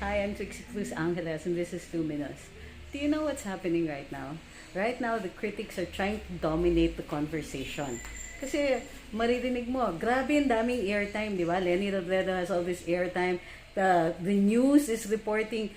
Hi, I'm Trixie Cruz-Angeles and this is Luminous. Do you know what's happening right now? Right now, the critics are trying to dominate the conversation. Kasi maririnig mo, grabe ang daming airtime, di ba? Lenny Robredo has all this airtime. The news is reporting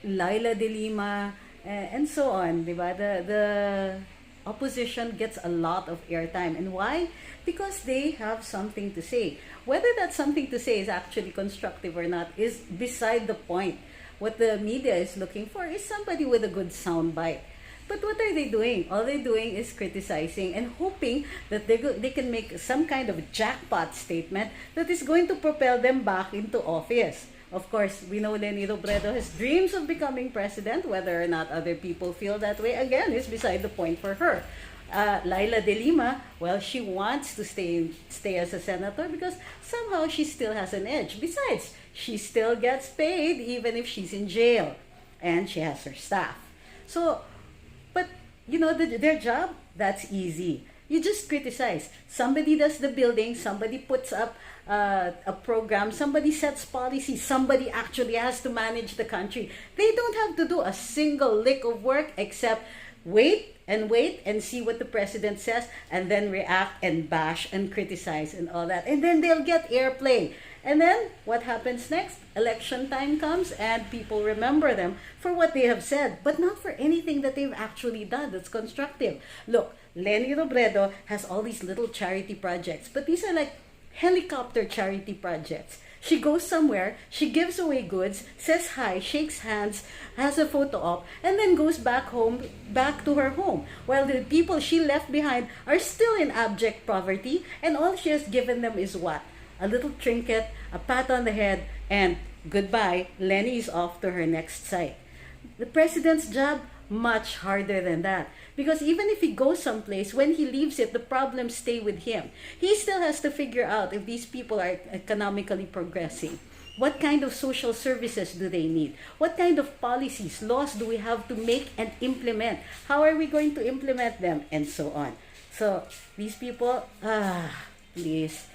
Laila de Lima and so on, di ba? The opposition gets a lot of airtime. And why? Because they have something to say. Whether that something to say is actually constructive or not is beside the point. What the media is looking for is somebody with a good soundbite. But what are they doing? All they're doing is criticizing and hoping that they can make some kind of jackpot statement that is going to propel them back into office. Of course, we know Lenny Robredo has dreams of becoming president. Whether or not other people feel that way, again, is beside the point for her. Laila de Lima, well, she wants to stay as a senator because somehow she still has an edge. Besides, she still gets paid even if she's in jail, and she has her staff. So, but you know, their job, that's easy. You just criticize. Somebody does the building, somebody puts up a program, somebody sets policy, somebody actually has to manage the country. They don't have to do a single lick of work except wait and see what the president says and then react and bash and criticize and all that. And then they'll get airplay. And then what happens next? Election time comes and people remember them for what they have said, but not for anything that they've actually done that's constructive. Look, Lenny Robredo has all these little charity projects, but these are like helicopter charity projects. She goes somewhere, she gives away goods, says hi, shakes hands, has a photo op, and then goes back to her home. While the people she left behind are still in abject poverty, and all she has given them is what? A little trinket, a pat on the head, and goodbye, Lenny is off to her next site. The president's job, much harder than that. Because even if he goes someplace, when he leaves it, the problems stay with him. He still has to figure out if these people are economically progressing. What kind of social services do they need? What kind of policies, laws do we have to make and implement? How are we going to implement them? And so on. So, these people, please,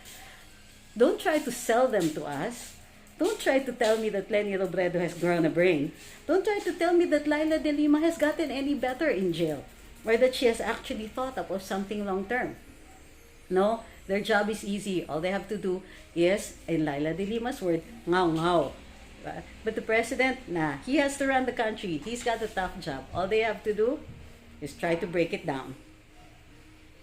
don't try to sell them to us. Don't try to tell me that Lenny Robredo has grown a brain. Don't try to tell me that Laila de Lima has gotten any better in jail, or that she has actually thought up of something long term. No, their job is easy. All they have to do is, in Laila de Lima's word, ngaw. But the president, he has to run the country. He's got a tough job. All they have to do is try to break it down.